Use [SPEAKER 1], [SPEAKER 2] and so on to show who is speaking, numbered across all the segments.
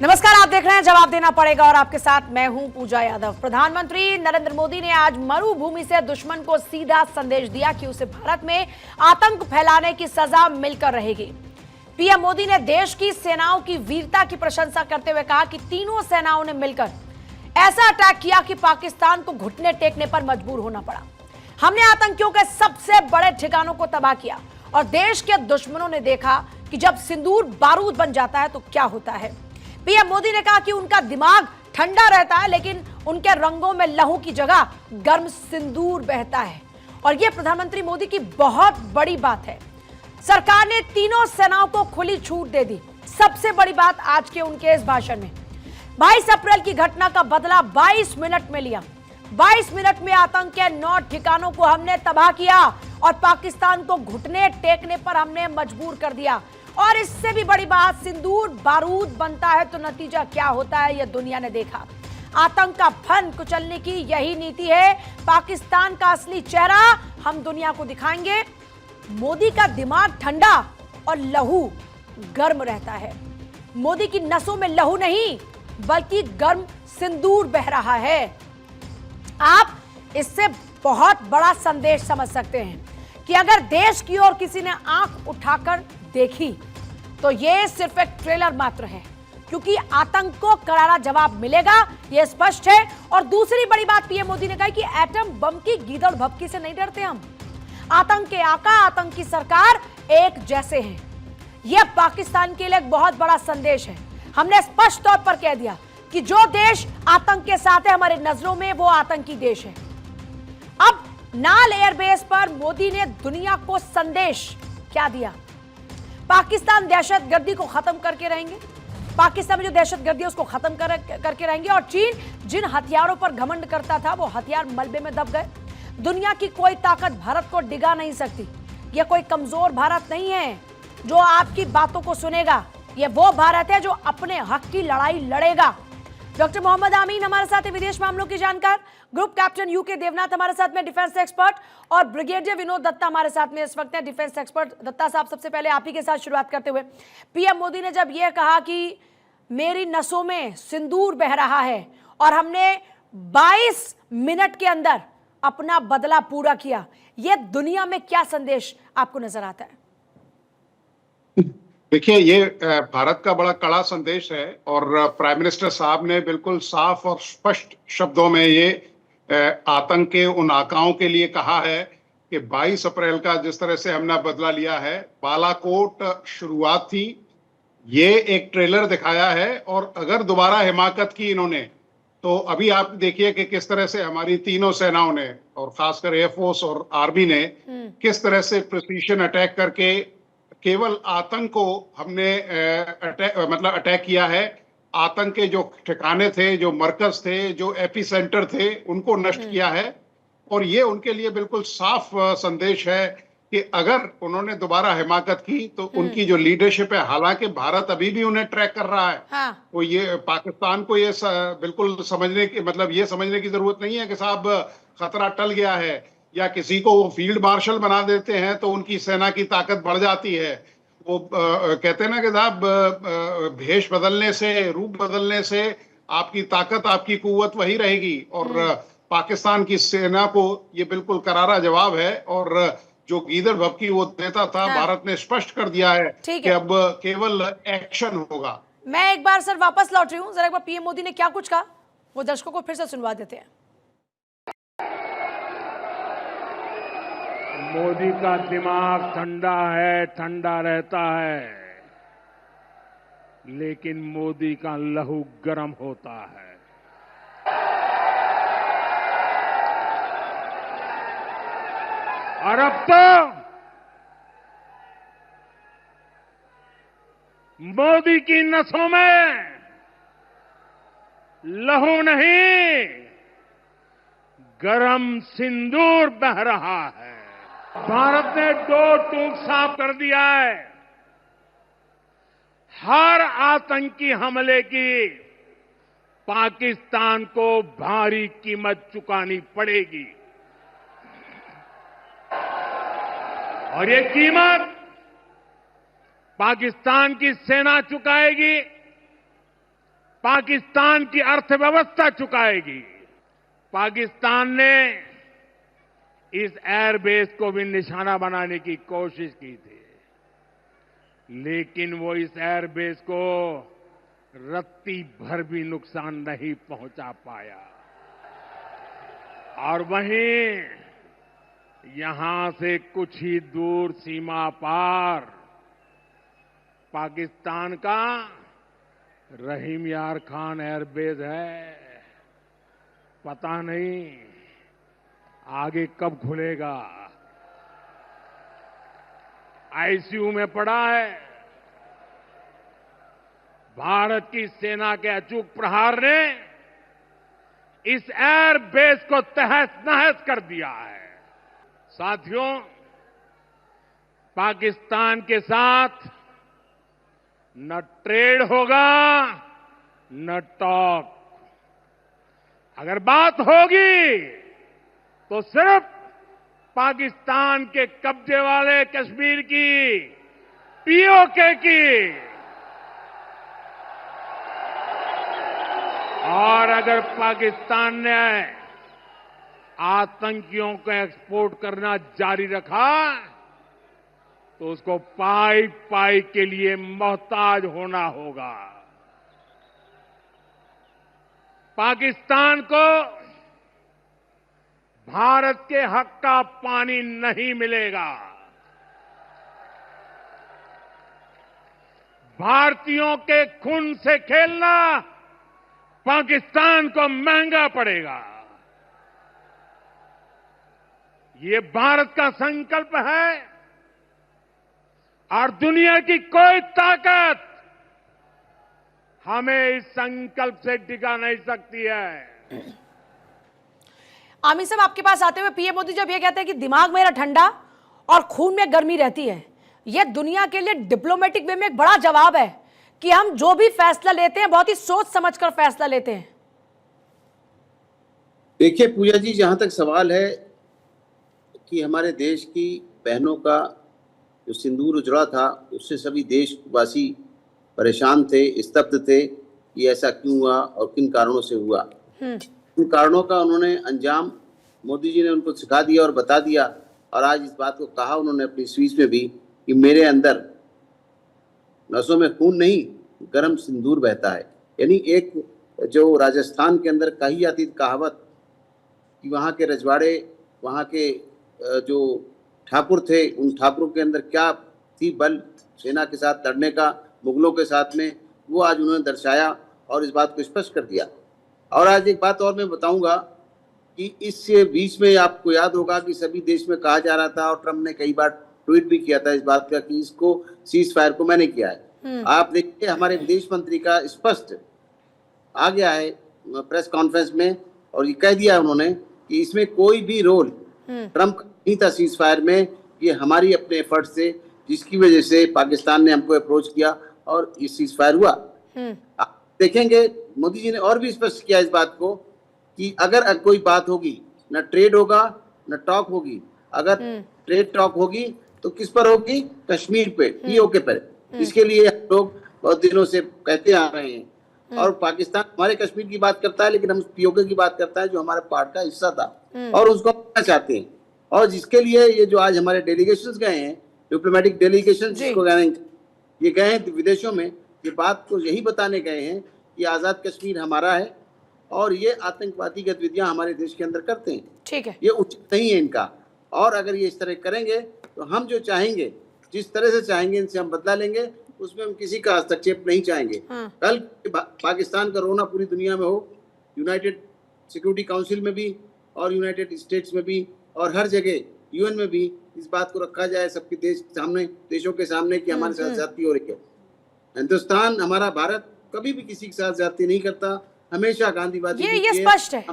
[SPEAKER 1] नमस्कार, आप देख रहे हैं जवाब देना पड़ेगा और आपके साथ मैं हूं पूजा यादव। प्रधानमंत्री नरेंद्र मोदी ने आज मरुभूमि से दुश्मन को सीधा संदेश दिया कि उसे भारत में आतंक फैलाने की सजा मिलकर रहेगी। पीएम मोदी ने देश की सेनाओं की वीरता की प्रशंसा करते हुए कहा कि तीनों सेनाओं ने मिलकर ऐसा अटैक किया कि पाकिस्तान को घुटने टेकने पर मजबूर होना पड़ा। हमने आतंकियों के सबसे बड़े ठिकानों को तबाह किया और देश के दुश्मनों ने देखा कि जब सिंदूर बारूद बन जाता है तो क्या होता है। पीएम मोदी ने कहा कि उनका दिमाग ठंडा रहता है लेकिन उनके रंगों में लहू की जगह गर्म सिंदूर बहता है और यह प्रधानमंत्री मोदी की बहुत बड़ी बात है। सरकार ने तीनों सेनाओं को खुली छूट दे दी। सबसे बड़ी बात आज के उनके इस भाषण में 22 अप्रैल की घटना का बदला 22 मिनट में लिया। 22 मिनट में आतंक के 9 ठिकानों को हमने तबाह किया और पाकिस्तान को घुटने टेकने पर हमने मजबूर कर दिया। और इससे भी बड़ी बात, सिंदूर बारूद बनता है तो नतीजा क्या होता है यह दुनिया ने देखा। आतंक का फन कुचलने की यही नीति है। पाकिस्तान का असली चेहरा हम दुनिया को दिखाएंगे। मोदी का दिमाग ठंडा और लहू गर्म रहता है। मोदी की नसों में लहू नहीं बल्कि गर्म सिंदूर बह रहा है। आप इससे बहुत बड़ा संदेश समझ सकते हैं कि अगर देश की ओर किसी ने आंख उठाकर देखी तो यह सिर्फ एक ट्रेलर मात्र है, क्योंकि आतंक को करारा जवाब मिलेगा, यह स्पष्ट है। और दूसरी बड़ी बात पीएम मोदी ने कही कि एटम बम की गीदड़ भभकी से नहीं डरते हम। आतंक के आका, आतंक की सरकार एक जैसे हैं। यह पाकिस्तान के लिए एक बहुत बड़ा संदेश है। हमने स्पष्ट तौर पर कह दिया कि जो देश आतंक के साथ है हमारे नजरों में वो आतंकी देश है। अब नाल एयरबेस पर मोदी ने दुनिया को संदेश क्या दिया? पाकिस्तान दहशतगर्दी को खत्म करके रहेंगे। पाकिस्तान में जो दहशतगर्दी है उसको खत्म करके रहेंगे। और चीन जिन हथियारों पर घमंड करता था वो हथियार मलबे में दब गए। दुनिया की कोई ताकत भारत को डिगा नहीं सकती। यह कोई कमजोर भारत नहीं है जो आपकी बातों को सुनेगा। यह वो भारत है जो अपने हक की लड़ाई लड़ेगा। डॉक्टर मोहम्मद आमीन हमारे साथ है, विदेश मामलों के जानकार। ग्रुप कैप्टन यूके देवनाथ हमारे साथ में, डिफेंस एक्सपर्ट। और ब्रिगेडियर विनोद दत्ता हमारे साथ में इस वक्त है, डिफेंस एक्सपर्ट। दत्ता साहब, सबसे पहले आप ही के साथ शुरुआत करते हुए, पीएम मोदी ने जब यह कहा कि मेरी नसों में सिंदूर बह रहा है और हमने 22 मिनट के अंदर अपना बदला पूरा किया, यह दुनिया में क्या संदेश आपको नजर आता है?
[SPEAKER 2] देखिए, ये भारत का बड़ा कड़ा संदेश है और प्राइम मिनिस्टर साहब ने बिल्कुल साफ और स्पष्ट शब्दों में ये आतंक के उन आकाओं के लिए कहा है कि 22 अप्रैल का जिस तरह से हमने बदला लिया है, बालाकोट शुरुआत थी, ये एक ट्रेलर दिखाया है। और अगर दोबारा हिमाकत की इन्होंने, तो अभी आप देखिए कि किस तरह से हमारी तीनों सेनाओं ने और खासकर एयरफोर्स और आर्मी ने किस तरह से प्रिसीशन अटैक करके केवल आतंक को हमने अटैक किया है। आतंक के जो ठिकाने थे, जो मरकज थे, जो एपी सेंटर थे, उनको नष्ट किया है। और ये उनके लिए बिल्कुल साफ संदेश है कि अगर उन्होंने दोबारा हिमाकत की तो उनकी जो लीडरशिप है, हालांकि भारत अभी भी उन्हें ट्रैक कर रहा है।
[SPEAKER 1] हाँ।
[SPEAKER 2] वो ये पाकिस्तान को ये बिल्कुल समझने की ये समझने की जरूरत नहीं है कि साहब खतरा टल गया है, या किसी को वो फील्ड मार्शल बना देते हैं तो उनकी सेना की ताकत बढ़ जाती है। वो कहते हैं ना कि साहब भेष बदलने से, रूप बदलने से आपकी ताकत, आपकी कुव्वत वही रहेगी। और पाकिस्तान की सेना को ये बिल्कुल करारा जवाब है। और जो गीदड़ भभकी वो देता था,
[SPEAKER 1] हाँ।
[SPEAKER 2] भारत ने स्पष्ट कर दिया है कि अब केवल एक्शन होगा।
[SPEAKER 1] मैं एक बार सर वापस लौट रही हूँ, जरा एक बार पीएम मोदी ने क्या कुछ कहा वो दर्शकों को फिर से सुनवा देते हैं।
[SPEAKER 3] मोदी का दिमाग ठंडा है, ठंडा रहता है, लेकिन मोदी का लहू गर्म होता है। और अब तो मोदी की नसों में लहू नहीं, गरम सिंदूर बह रहा है। भारत ने 2 टूक साफ कर दिया है। हर आतंकी हमले की पाकिस्तान को भारी कीमत चुकानी पड़ेगी और ये कीमत पाकिस्तान की सेना चुकाएगी, पाकिस्तान की अर्थव्यवस्था चुकाएगी। पाकिस्तान ने इस एयरबेस को भी निशाना बनाने की कोशिश की थी, लेकिन वो इस एयरबेस को रत्ती भर भी नुकसान नहीं पहुंचा पाया। और वहीं यहां से कुछ ही दूर सीमा पार पाकिस्तान का रहीम यार खान एयरबेस है। पता नहीं आगे कब खुलेगा। आईसीयू में पड़ा है। भारत की सेना के अचूक प्रहार ने इस एयरबेस को तहस नहस कर दिया है। साथियों, पाकिस्तान के साथ न ट्रेड होगा न टॉक। अगर बात होगी तो सिर्फ पाकिस्तान के कब्जे वाले कश्मीर की, पीओके की। और अगर पाकिस्तान ने आतंकियों को एक्सपोर्ट करना जारी रखा तो उसको पाई पाई के लिए मोहताज होना होगा। पाकिस्तान को भारत के हक का पानी नहीं मिलेगा। भारतीयों के खून से खेलना पाकिस्तान को महंगा पड़ेगा। ये भारत का संकल्प है और दुनिया की कोई ताकत हमें इस संकल्प से टिका नहीं सकती है।
[SPEAKER 1] आमिर साहब, आपके पास आते हुए पीएम मोदी जब ये कहते हैं कि दिमाग मेरा ठंडा और खून में गर्मी रहती है, यह दुनिया के लिए डिप्लोमेटिक वे में एक बड़ा जवाब है कि हम जो भी फैसला लेते हैं बहुत ही सोच समझकर फैसला लेते हैं।
[SPEAKER 4] देखिए पूजा जी, जहां तक सवाल है कि हमारे देश की बहनों का जो सिंदूर उजड़ा था उससे सभी देशवासी परेशान थे, स्तब्ध थे कि ऐसा क्यों हुआ और किन कारणों से हुआ। उन कारणों का उन्होंने अंजाम मोदी जी ने उनको सिखा दिया और बता दिया। और आज इस बात को कहा उन्होंने अपनी स्पीच में भी कि मेरे अंदर नसों में खून नहीं, गर्म सिंदूर बहता है। यानी एक जो राजस्थान के अंदर कही जाती कहावत कि वहाँ के रजवाड़े, वहाँ के जो ठाकुर थे, उन ठाकुरों के अंदर क्या थी बल सेना के साथ लड़ने का, मुगलों के साथ में, वो आज उन्होंने दर्शाया और इस बात को स्पष्ट कर दिया। और आज एक बात और मैं बताऊंगा कि इस बीच में आपको याद होगा कि सभी देश में कहा जा रहा था और ट्रम्प ने कई बार ट्वीट भी किया था इस बात का कि इसको सीज फायर को मैंने किया है। आप देखिए हमारे विदेश मंत्री का स्पष्ट आ गया है प्रेस कॉन्फ्रेंस में और ये कह दिया उन्होंने कि इसमें कोई भी रोल ट्रम्प का नहीं था सीज फायर में। ये हमारी अपने एफर्ट से, जिसकी वजह से पाकिस्तान ने हमको अप्रोच किया और ये सीज फायर हुआ। आप देखेंगे मोदी जी ने और भी स्पष्ट किया इस बात को कि अगर कोई बात होगी, न ट्रेड होगा न टॉक होगी। अगर ट्रेड टॉक होगी तो किस पर होगी? कश्मीर पे, पीओके पर। इसके लिए हम लोग बहुत दिनों से कहते आ रहे हैं। और पाकिस्तान हमारे कश्मीर की बात करता है लेकिन हम पीओके की बात करता है जो हमारे पार्ट का हिस्सा था और उसको करना चाहते हैं। और जिसके लिए ये जो आज हमारे डेलीगेशंस गए हैं, डिप्लोमेटिक डेलीगेशन जिसको कह रहे हैं, ये गए हैं विदेशों में, ये बात को यही बताने गए हैं कि आजाद कश्मीर हमारा है और ये आतंकवादी गतिविधियां हमारे देश के अंदर करते हैं। ठीक है, ये उचित नहीं है इनका। और अगर ये इस तरह करेंगे तो हम जो चाहेंगे, जिस तरह से चाहेंगे इनसे हम बदला लेंगे, उसमें हम किसी का हस्तक्षेप नहीं चाहेंगे। कल पाकिस्तान का रोना पूरी दुनिया में हो, यूनाइटेड सिक्योरिटी काउंसिल में भी और यूनाइटेड स्टेट्स में भी और हर जगह यूएन में भी इस बात को रखा जाए सबके देशों के सामने कि हमारे साथ ज्यादती हो रही है। हिंदुस्तान, हमारा भारत कभी भी किसी के साथ ज्यादती नहीं करता, हमेशा गांधीवादी।
[SPEAKER 1] ये स्पष्ट है।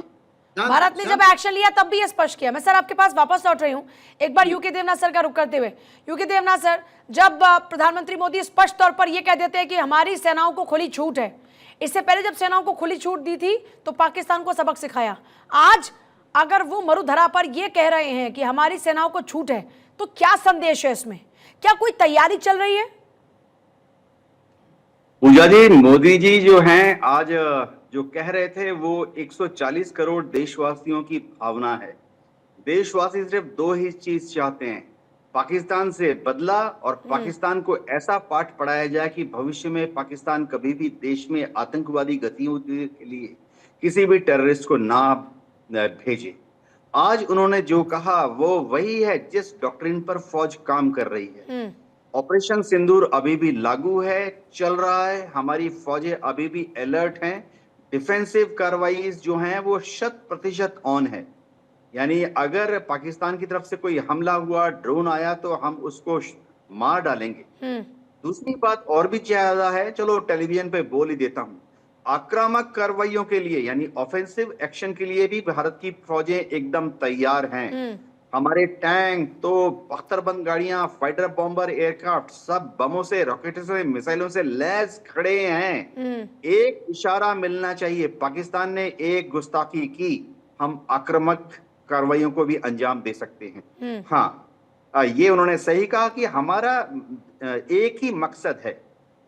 [SPEAKER 1] भारत ने जब एक्शन लिया तब भी ये स्पष्ट किया। मैं सर आपके पास वापस लौट रही हूँ एक बार यूके देवनाथ सर का रुख करते हुए। यूके देवनाथ सर, जब प्रधानमंत्री मोदी स्पष्ट तौर पर ये कह देते हैं कि हमारी सेनाओं को खुली छूट है, इससे पहले जब सेनाओं को खुली छूट दी थी तो पाकिस्तान को सबक सिखाया। आज अगर वो मरुधरा पर ये कह रहे हैं कि हमारी सेनाओं को छूट है तो क्या संदेश है इसमें? क्या कोई तैयारी चल रही है?
[SPEAKER 5] पूजा जी, मोदी जी जो हैं आज जो कह रहे थे वो 140 करोड़ देशवासियों की भावना है। देशवासी सिर्फ दो ही चीज चाहते हैं, पाकिस्तान से बदला और पाकिस्तान को ऐसा पाठ पढ़ाया जाए कि भविष्य में पाकिस्तान कभी भी देश में आतंकवादी गतिविधियों के लिए किसी भी टेररिस्ट को ना भेजे। आज उन्होंने जो कहा वो वही है जिस डॉक्ट्रिन पर फौज काम कर रही है। ऑपरेशन सिंदूर अभी भी लागू है, चल रहा है, हमारी फौजें अभी भी अलर्ट हैं। डिफेंसिव कार्रवाई जो हैं वो 100% ऑन है, यानी अगर पाकिस्तान की तरफ से कोई हमला हुआ, ड्रोन आया तो हम उसको मार डालेंगे। दूसरी बात और भी ज्यादा है, चलो टेलीविजन पे बोल ही देता हूं, आक्रामक कार्रवाइयों के लिए यानी ऑफेंसिव एक्शन के लिए भी भारत की फौजें एकदम तैयार हैं। हमारे टैंक, तो बख्तरबंद गाड़ियां, फाइटर बॉम्बर एयरक्राफ्ट सब बमों से, रॉकेटों से, मिसाइलों से लैस खड़े हैं। एक इशारा मिलना चाहिए, पाकिस्तान ने एक गुस्ताखी की, हम आक्रामक कार्रवाइयों को भी अंजाम दे सकते हैं। हाँ, ये उन्होंने सही कहा कि हमारा एक ही मकसद है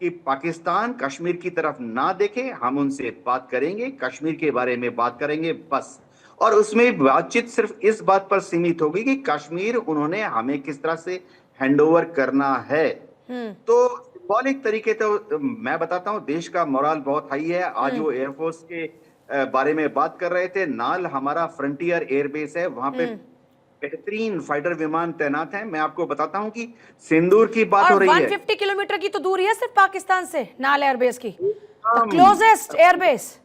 [SPEAKER 5] कि पाकिस्तान कश्मीर की तरफ ना देखे, हम उनसे बात करेंगे, कश्मीर के बारे में बात करेंगे बस। और उसमें बातचीत सिर्फ इस बात पर सीमित होगी कि कश्मीर उन्होंने हमें किस तरह से हैंडओवर करना है। तो सिंबॉलिक तरीके तो मैं बताता हूं, देश का मोरल बहुत हाई है। आज वो एयरफोर्स के बारे में बात कर रहे थे, नाल हमारा फ्रंटियर एयरबेस है, वहां पे बेहतरीन फाइटर विमान तैनात हैं। मैं आपको बताता हूं कि सिंदूर की बात हो रही है,
[SPEAKER 1] 150 किलोमीटर की तो दूरी है सिर्फ पाकिस्तान से नाल एयरबेस की, क्लोजेस्ट एयरबेस।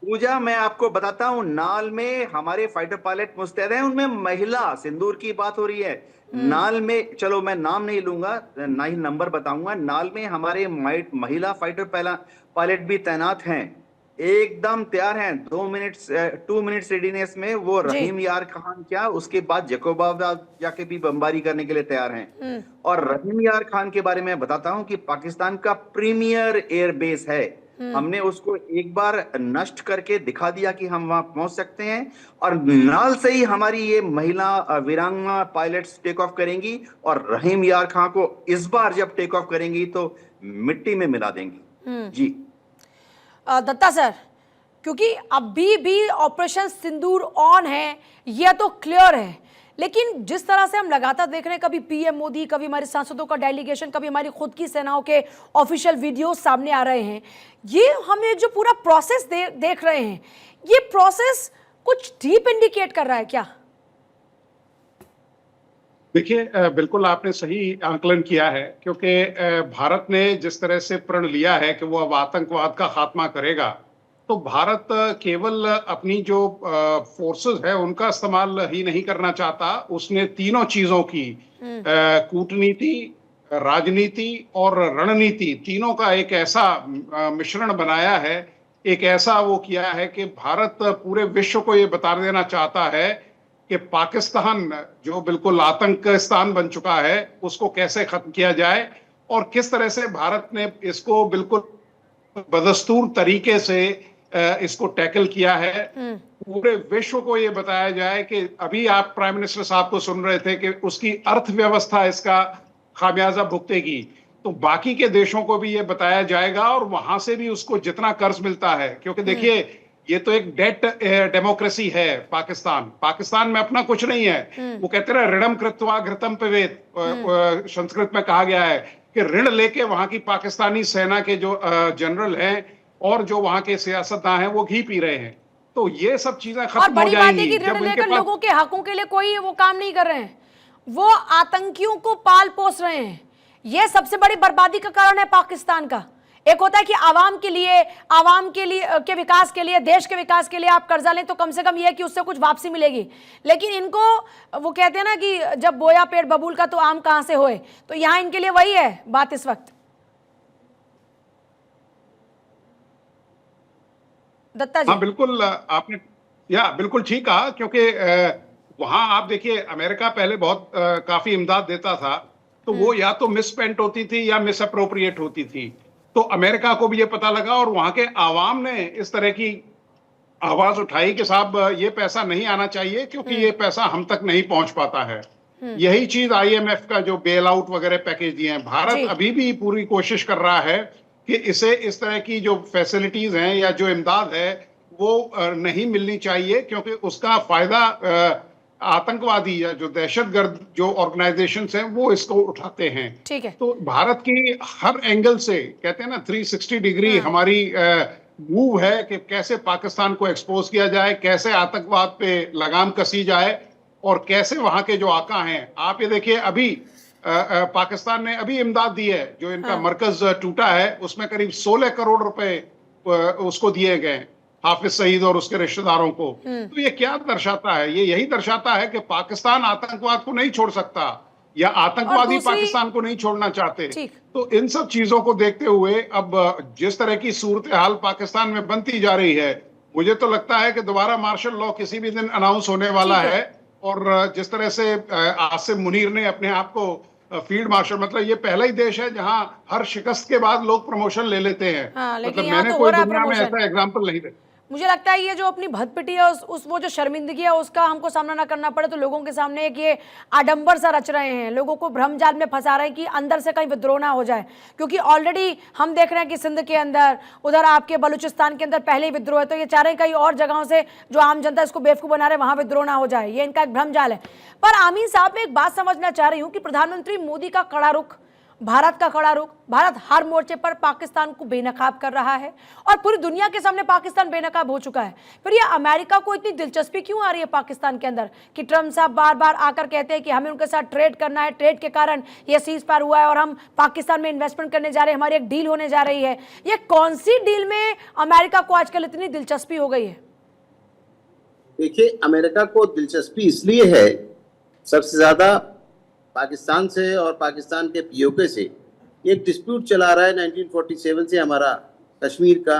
[SPEAKER 5] पूजा, मैं आपको बताता हूं, नाल में हमारे फाइटर पायलट मुस्तैद हैं, उनमें महिला, सिंदूर की बात हो रही है। नाल में, चलो मैं नाम नहीं लूंगा, ना ही नंबर बताऊंगा, नाल में हमारे महिला फाइटर पायलट भी तैनात हैं, एकदम तैयार हैं। 2 मिनट रेडीनेस में वो रहीम यार खान, क्या उसके बाद जकोबाबाद जाके भी बमबारी करने के लिए तैयार हैं। और रहीम यार खान के बारे में बताता हूं कि पाकिस्तान का प्रीमियर एयरबेस है, हमने उसको एक बार नष्ट करके दिखा दिया कि हम वहां पहुंच सकते हैं। और नाल से ही हमारी ये महिला वीरांगना पायलट्स टेक ऑफ करेंगी और रहीम यार खान को इस बार जब टेक ऑफ करेंगी तो मिट्टी में मिला देंगी। जी
[SPEAKER 1] दत्ता सर, क्योंकि अभी भी ऑपरेशन सिंदूर ऑन है, यह तो क्लियर है, लेकिन जिस तरह से हम लगातार देख रहे हैं, कभी पीएम मोदी, कभी हमारे सांसदों का डेलीगेशन, कभी हमारी खुद की सेनाओं के ऑफिशियल वीडियो सामने आ रहे हैं, ये हमें जो पूरा प्रोसेस देख रहे हैं, ये प्रोसेस कुछ डीप इंडिकेट कर रहा है क्या?
[SPEAKER 2] देखिए, बिल्कुल आपने सही आंकलन किया है, क्योंकि भारत ने जिस तरह से प्रण लिया है कि वो अब आतंकवाद का खात्मा करेगा, तो भारत केवल अपनी जो फोर्सेस है उनका इस्तेमाल ही नहीं करना चाहता, उसने तीनों चीजों की, कूटनीति, राजनीति और रणनीति, तीनों का एक ऐसा मिश्रण बनाया है, एक ऐसा वो किया है कि भारत पूरे विश्व को ये बता देना चाहता है कि पाकिस्तान जो बिल्कुल आतंकस्तान बन चुका है उसको कैसे खत्म किया जाए, और किस तरह से भारत ने इसको बिल्कुल बदस्तूर तरीके से इसको टैकल किया है। पूरे विश्व को ये बताया जाए कि अभी आप प्राइम मिनिस्टर साहब को सुन रहे थे कि उसकी अर्थव्यवस्था इसका खामियाजा भुगतेगी, तो बाकी के देशों को भी ये बताया जाएगा और वहां से भी उसको जितना कर्ज मिलता है, क्योंकि देखिए ये तो एक डेट डेमोक्रेसी है पाकिस्तान में अपना कुछ नहीं है। वो कहते हैं ऋणम कृत्वा घृतम पिबेत, संस्कृत में कहा गया है कि ऋण लेके वहां की पाकिस्तानी सेना के जो जनरल हैं और जो वहां के सियासतदान हैं वो घी पी रहे हैं। तो ये सब चीजें खत्म हो जाएंगी।
[SPEAKER 1] कि ऋण लेकर लोगों के हकों के लिए कोई वो काम नहीं कर रहे हैं, वो आतंकियों को पाल पोस रहे हैं। ये सबसे बड़ी बर्बादी का कारण है पाकिस्तान का। एक होता है कि आवाम के लिए के विकास के लिए, देश के विकास के लिए आप कर्जा लें तो कम से कम ये है कि उससे कुछ वापसी मिलेगी, लेकिन इनको वो कहते हैं ना कि जब बोया पेड़ बबूल का तो आम कहां से होए, तो यहां इनके लिए वही है बात इस वक्त। दत्ता जी।
[SPEAKER 2] हाँ बिल्कुल, आपने बिल्कुल ठीक कहा, क्योंकि वहां आप देखिए अमेरिका पहले बहुत काफी इमदाद देता था, तो वो या तो मिसस्पेंट होती थी या मिस अप्रोप्रिएट होती थी। तो अमेरिका को भी ये पता लगा और वहां के आवाम ने इस तरह की आवाज उठाई कि साहब ये पैसा नहीं आना चाहिए, क्योंकि ये पैसा हम तक नहीं पहुंच पाता है। यही चीज IMF का जो बेल आउट वगैरह पैकेज दिए हैं, भारत अभी भी पूरी कोशिश कर रहा है कि इसे इस तरह की जो फैसिलिटीज हैं या जो इमदाद है वो नहीं मिलनी चाहिए, क्योंकि उसका फायदा आतंकवादी या जो दहशतगर्द जो ऑर्गेनाइजेशंस हैं वो इसको उठाते हैं।
[SPEAKER 1] ठीक है।
[SPEAKER 2] तो भारत की हर एंगल से, कहते हैं ना, 360 डिग्री हमारी मूव है कि कैसे पाकिस्तान को एक्सपोज किया जाए, कैसे आतंकवाद पे लगाम कसी जाए, और कैसे वहां के जो आका हैं, आप ये देखिए अभी पाकिस्तान ने अभी इमदाद दी है, जो इनका मरकज टूटा है उसमें करीब 16 करोड़ रुपए उसको दिए गए हाफिज सईद और उसके रिश्तेदारों को। तो ये क्या दर्शाता है? ये यही दर्शाता है कि पाकिस्तान आतंकवाद को नहीं छोड़ सकता, या आतंकवादी पाकिस्तान को नहीं छोड़ना चाहते। तो इन सब चीजों को देखते हुए अब जिस तरह की सूरत हाल पाकिस्तान में बनती जा रही है, मुझे तो लगता है कि दोबारा मार्शल लॉ किसी भी दिन अनाउंस होने वाला है। और जिस तरह से आसिम मुनीर ने अपने आप को फील्ड मार्शल, मतलब ये पहला ही देश है जहां हर शिकस्त के बाद लोग प्रमोशन ले लेते हैं। मतलब मैंने कोई दुनिया में ऐसा एग्जाम्पल नहीं देखा।
[SPEAKER 1] मुझे लगता है ये जो अपनी भदपिटी है उस वो जो शर्मिंदगी है उसका हमको सामना ना करना पड़े, तो लोगों के सामने एक ये आडंबर सा रच रहे हैं, लोगों को भ्रमजाल में फंसा रहे हैं कि अंदर से कहीं विद्रोह ना हो जाए। क्योंकि ऑलरेडी हम देख रहे हैं कि सिंध के अंदर, उधर आपके बलूचिस्तान के अंदर पहले ही विद्रोह है, तो ये चाह रहे हैं कहीं और जगहों से जो आम जनता इसको बेवकूफ़ बना रहे वहां विद्रोह ना हो जाए। ये इनका एक भ्रमजाल है। पर आमीन साहब, मैं एक बात समझना चाह रही हूँ कि प्रधानमंत्री मोदी का कड़ा रुख, भारत का कड़ा रुख, भारत हर मोर्चे पर पाकिस्तान को बेनकाब कर रहा है और पूरी दुनिया के सामने पाकिस्तान बेनकाब हो चुका है। फिर ये अमेरिका को इतनी दिलचस्पी क्यों आ रही है पाकिस्तान के अंदर कि ट्रम्प साहब बार बार आकर कहते हैं कि हमें उनके साथ ट्रेड करना है, ट्रेड के कारण ये सीज पार हुआ है और हम पाकिस्तान में इन्वेस्टमेंट करने जा रहे हैं, हमारी एक डील होने जा रही है। ये कौन सी डील में अमेरिका को आजकल इतनी दिलचस्पी हो गई है?
[SPEAKER 4] देखिए, अमेरिका को दिलचस्पी इसलिए है सबसे ज्यादा पाकिस्तान से और पाकिस्तान के पीओके से एक डिस्प्यूट चला रहा है 1947 से। हमारा कश्मीर का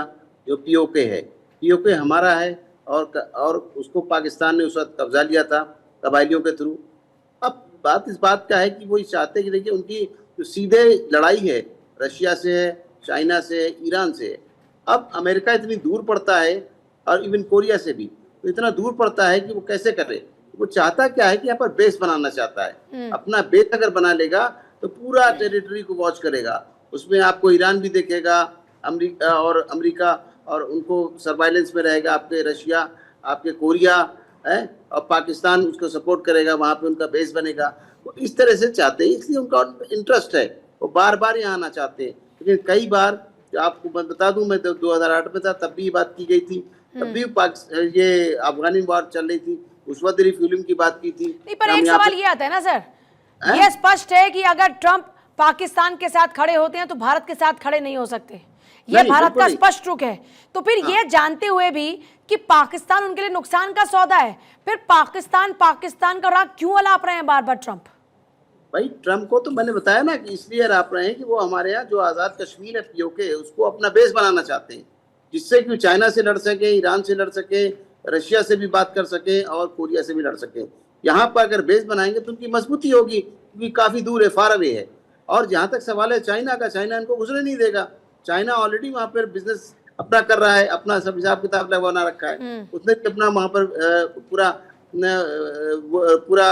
[SPEAKER 4] जो पीओके है, पीओके हमारा है और उसको पाकिस्तान ने उस वक्त कब्जा लिया था कबायलियों के थ्रू। अब बात इस बात का है कि वो चाहते कि देखिए उनकी जो सीधे लड़ाई है रशिया से है, चाइना से है, ईरान से है। अब अमेरिका इतनी दूर पड़ता है और इवन कोरिया से भी तो इतना दूर पड़ता है कि वो कैसे करे। वो चाहता क्या है कि यहाँ पर बेस बनाना चाहता है। अपना बेस अगर बना लेगा तो पूरा टेरिटरी को वॉच करेगा, उसमें आपको ईरान भी देखेगा, अमेरिका और उनको सर्वाइलेंस में रहेगा, आपके रशिया, आपके कोरिया है, और पाकिस्तान उसको सपोर्ट करेगा, वहाँ पे उनका बेस बनेगा। वो इस तरह से चाहते हैं, इसलिए उनका इंटरेस्ट है, वो बार बार यहाँ आना चाहते हैं। लेकिन कई बार आपको मैं बता दूं, मैं 2008 में था तब भी बात की गई थी, तब भी ये अफगानी वार चल रही थी, उस वक्त रिफ्यूलिंग की बात की थी।
[SPEAKER 1] नहीं, पर एक सवाल ये आता है ना सर, ये स्पष्ट है कि अगर ट्रंप पाकिस्तान के साथ खड़े होते हैं तो भारत के साथ खड़े नहीं हो सकते, ये भारत का स्पष्ट रुख है। तो फिर ये जानते हुए भी कि पाकिस्तान उनके लिए नुकसान का सौदा है, फिर पाकिस्तान का राग क्यों अलाप रहे हैं बार बार ट्रंप?
[SPEAKER 4] भाई, ट्रंप को तो मैंने बताया ना कि इसलिए अलाप रहे हैं कि वो हमारे यहाँ जो आजाद कश्मीर है पीओके, उसको अपना बेस बनाना चाहते हैं, जिससे कि चाइना से लड़ सके, ईरान से लड़ सके, रशिया से भी बात कर सके और कोरिया से भी लड़ सके। यहाँ पर अगर बेस बनाएंगे तो उनकी मजबूती होगी, क्योंकि काफी दूर है, फार अवे है। और जहाँ तक सवाल है चाइना का, चाइना इनको घुसने नहीं देगा। चाइना ऑलरेडी वहाँ पर बिजनेस अपना कर रहा है, अपना सब हिसाब किताब लगवाना रखा है, उसने अपना वहाँ पर पूरा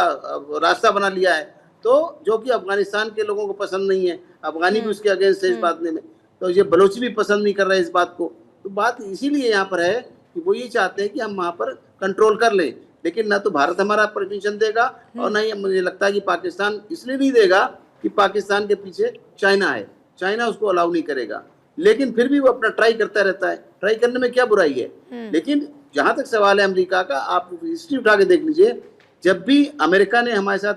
[SPEAKER 4] रास्ता बना लिया है, तो जो कि अफगानिस्तान के लोगों को पसंद नहीं है। अफगानी भी उसके अगेंस्ट है इस बात में, तो ये बलोची भी पसंद नहीं कर रहे इस बात को। तो बात इसीलिए यहाँ पर है कि वो ये चाहते हैं कि हम वहाँ पर कंट्रोल कर लें, लेकिन ना तो भारत हमारा परमिशन देगा और ना ही मुझे लगता है कि पाकिस्तान इसलिए नहीं देगा कि पाकिस्तान के पीछे चाइना है, चाइना उसको अलाउ नहीं करेगा। लेकिन फिर भी वो अपना ट्राई करता रहता है, ट्राई करने में क्या बुराई है। लेकिन जहाँ तक सवाल है अमेरिका का, आप हिस्ट्री उठा के देख लीजिए, जब भी अमेरिका ने हमारे साथ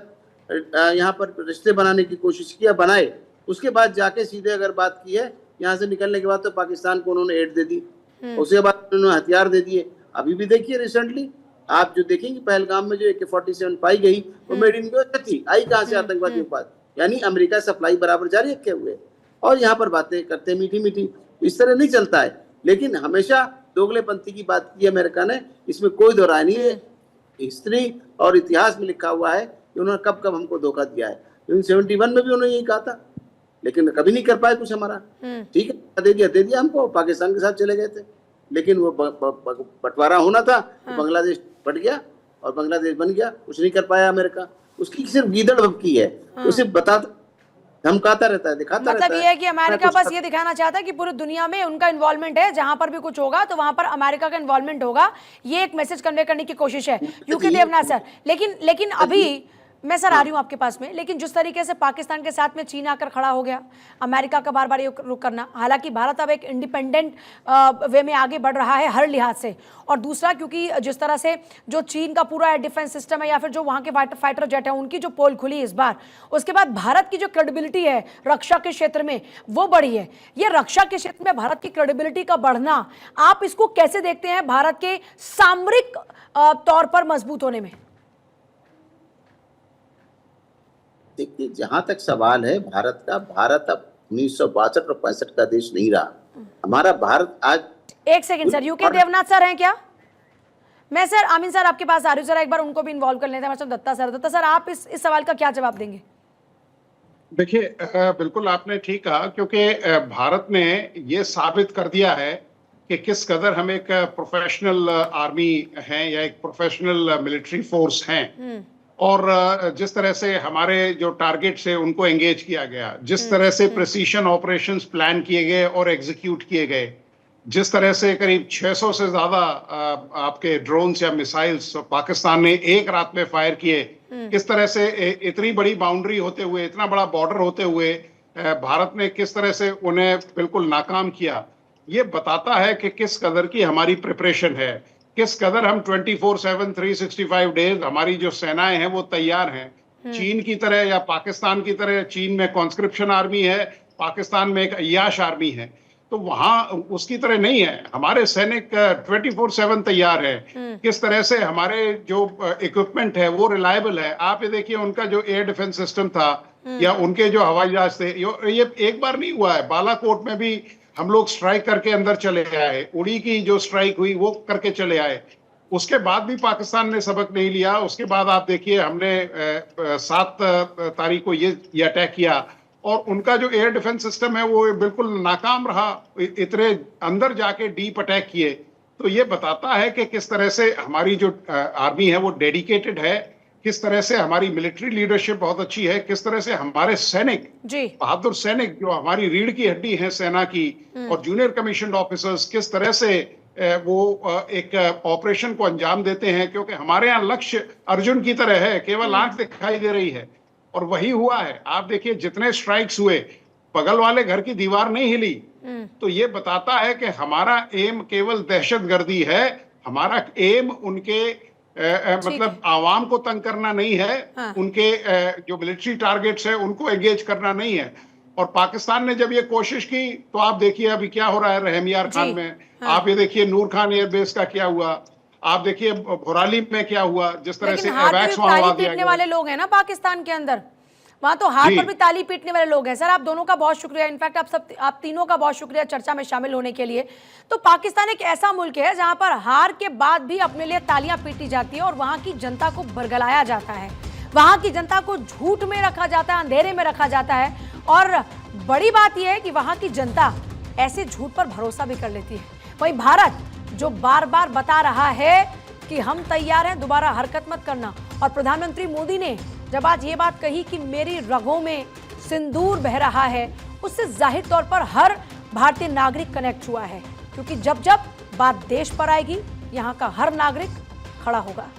[SPEAKER 4] यहाँ पर रिश्ते बनाने की कोशिश किया, बनाए, उसके बाद जाके सीधे अगर बात की है यहाँ से निकलने के बाद, तो पाकिस्तान को उन्होंने एड दे दी, उसके बाद उन्होंने हथियार दे दिए। अभी भी देखिए रिसेंटली आप जो देखेंगे पहलगाम में जो AK-47 पाई गई, वो मेड इन इंडिया थी, आई कहाँ से आतंकवादियों के पास, यानी अमेरिका सप्लाई बराबर जारी रखे हुए और यहाँ पर बातें करते मीठी मीठी। इस तरह नहीं चलता है, लेकिन हमेशा दोगलेपंथी की बात की अमेरिका ने, इसमें कोई दो राय नहीं है। हिस्ट्री और इतिहास में लिखा हुआ है कि उन्होंने कब कब हमको धोखा दिया है। 71 में भी उन्होंने यही कहा था, लेकिन कभी नहीं कर पाए कुछ हमारा। ठीक है, दे दिया हमको, पाकिस्तान के साथ चले गए थे, लेकिन वो बंटवारा होना था, तो बांग्लादेश बट गया और बांग्लादेश बन गया, कुछ नहीं कर पाया अमेरिका। उसकी सिर्फ गीदड़ भपकी है, उसे बताता धमकाता रहता है, दिखाता रहता
[SPEAKER 1] मतलब
[SPEAKER 4] है।
[SPEAKER 1] ये है कि अमेरिका
[SPEAKER 4] मैं कुछ
[SPEAKER 1] बस ये दिखाना चाहता है कि पूरी दुनिया में उनका इन्वॉल्वमेंट है, जहां पर भी कुछ होगा तो वहां पर अमेरिका का इन्वॉल्वमेंट होगा, ये एक मैसेज कन्वे करने की कोशिश है यूके देवनाथ सर। लेकिन अभी मैं सर आ रही हूं आपके पास में, लेकिन जिस तरीके से पाकिस्तान के साथ में चीन आकर खड़ा हो गया, अमेरिका का बार बार ये रुख करना, हालांकि भारत अब एक इंडिपेंडेंट वे में आगे बढ़ रहा है हर लिहाज से, और दूसरा क्योंकि जिस तरह से जो चीन का पूरा डिफेंस सिस्टम है या फिर जो वहां के फाइटर जेट है उनकी जो पोल खुली इस बार, उसके बाद भारत की जो क्रेडिबिलिटी है रक्षा के क्षेत्र में वो बढ़ी है। ये रक्षा के क्षेत्र में भारत की क्रेडिबिलिटी का बढ़ना, आप इसको कैसे देखते हैं भारत के सामरिक तौर पर मजबूत होने में?
[SPEAKER 4] देखिए, जहां तक सवाल है भारत का, भारत अब 1962 और 65 का देश नहीं रहा। हमारा भारत आज,
[SPEAKER 1] एक second sir, UK Devnath sir हैं क्या? मैं सर आमीन सर आपके पास आ रही हूँ, सर एक बार उनको भी इन्वॉल्व कर लेते हैं। मतलब दत्ता सर आप इस सवाल का क्या जवाब देंगे?
[SPEAKER 2] देखिए, बिल्कुल आपने ठीक कहा, क्योंकि भारत ने ये साबित कर दिया है कि किस कदर हम एक प्रोफेशनल आर्मी हैं या एक प्रोफेशनल मिलिट्री फोर्स हैं, और जिस तरह से हमारे जो टारगेट्स है उनको एंगेज किया गया, जिस तरह से प्रिसीशन ऑपरेशंस प्लान किए गए और एग्जीक्यूट किए गए, जिस तरह से करीब 600 से ज्यादा आपके ड्रोन्स या मिसाइल्स पाकिस्तान ने एक रात में फायर किए, किस तरह से इतनी बड़ी बाउंड्री होते हुए, इतना बड़ा बॉर्डर होते हुए भारत ने किस तरह से उन्हें बिल्कुल नाकाम किया, ये बताता है कि किस कदर की हमारी प्रिपरेशन है, किस कदर हम 24/7 365 डेज हमारी जो सेनाएं हैं वो तैयार हैं। चीन की तरह या पाकिस्तान की तरह, चीन में कॉन्स्क्रिप्शन आर्मी है, पाकिस्तान में एक अय्याश आर्मी है, तो वहां उसकी तरह नहीं है। हमारे सैनिक 24/7 तैयार है। किस तरह से हमारे जो इक्विपमेंट है वो रिलायबल है। आप ये देखिए, उनका जो एयर डिफेंस सिस्टम था या उनके जो हवाई जहाज थे, ये एक बार नहीं हुआ है। बालाकोट में भी हम लोग स्ट्राइक करके अंदर चले आए, उड़ी की जो स्ट्राइक हुई वो करके चले आए, उसके बाद भी पाकिस्तान ने सबक नहीं लिया। उसके बाद आप देखिए, हमने 7 तारीख को ये अटैक किया और उनका जो एयर डिफेंस सिस्टम है वो बिल्कुल नाकाम रहा, इतने अंदर जाके डीप अटैक किए। तो ये बताता है कि किस तरह से हमारी जो आर्मी है वो डेडिकेटेड है, किस तरह से हमारी मिलिट्री लीडरशिप बहुत अच्छी है, किस तरह से हमारे सैनिक, बहादुर सैनिक जो हमारी रीढ़ की हड्डी है सेना की, और जूनियर कमीशन ऑफिसर्स किस तरह से वो एक ऑपरेशन को अंजाम देते हैं। क्योंकि हमारे यहाँ लक्ष्य अर्जुन की तरह है, केवल आंख दिखाई दे रही है, और वही हुआ है। आप देखिए, जितने स्ट्राइक्स हुए, बगल वाले घर की दीवार नहीं हिली। तो ये बताता है कि हमारा एम केवल दहशतगर्दी है, हमारा एम उनके मतलब आवाम को तंग करना नहीं है। हाँ। उनके जो मिलिट्री टारगेट्स है उनको एंगेज करना नहीं है। और पाकिस्तान ने जब ये कोशिश की तो आप देखिए अभी क्या हो रहा है रहमियार खान में। हाँ। आप ये देखिए नूर खान एयरबेस का क्या हुआ, आप देखिए भोराली में क्या हुआ, जिस तरह से एवैक्स वहां लगा दिया गया। वाले लोग हैं ना पाकिस्तान के अंदर, वहां तो हाथ पर भी ताली पीटने वाले लोग हैं। सर आप दोनों का बहुत शुक्रिया, इनफैक्ट आप तीनों का बहुत शुक्रिया चर्चा में शामिल होने के लिए। तो पाकिस्तान एक ऐसा मुल्क है जहां पर हार के बाद भी अपने लिए तालियां पीटी जाती है और वहां की जनता को बरगलाया जाता है, वहां की जनता को झूठ में रखा जाता है, अंधेरे में रखा जाता है। और बड़ी बात यह है कि वहां की जनता ऐसे झूठ पर भरोसा भी कर लेती है। वहीं भारत जो बार बार बता रहा है कि हम तैयार हैं, दोबारा हरकत मत करना, और प्रधानमंत्री मोदी ने जब आज ये बात कही कि मेरी रगों में सिंदूर बह रहा है, उससे जाहिर तौर पर हर भारतीय नागरिक कनेक्ट हुआ है, क्योंकि जब जब बात देश पर आएगी, यहाँ का हर नागरिक खड़ा होगा।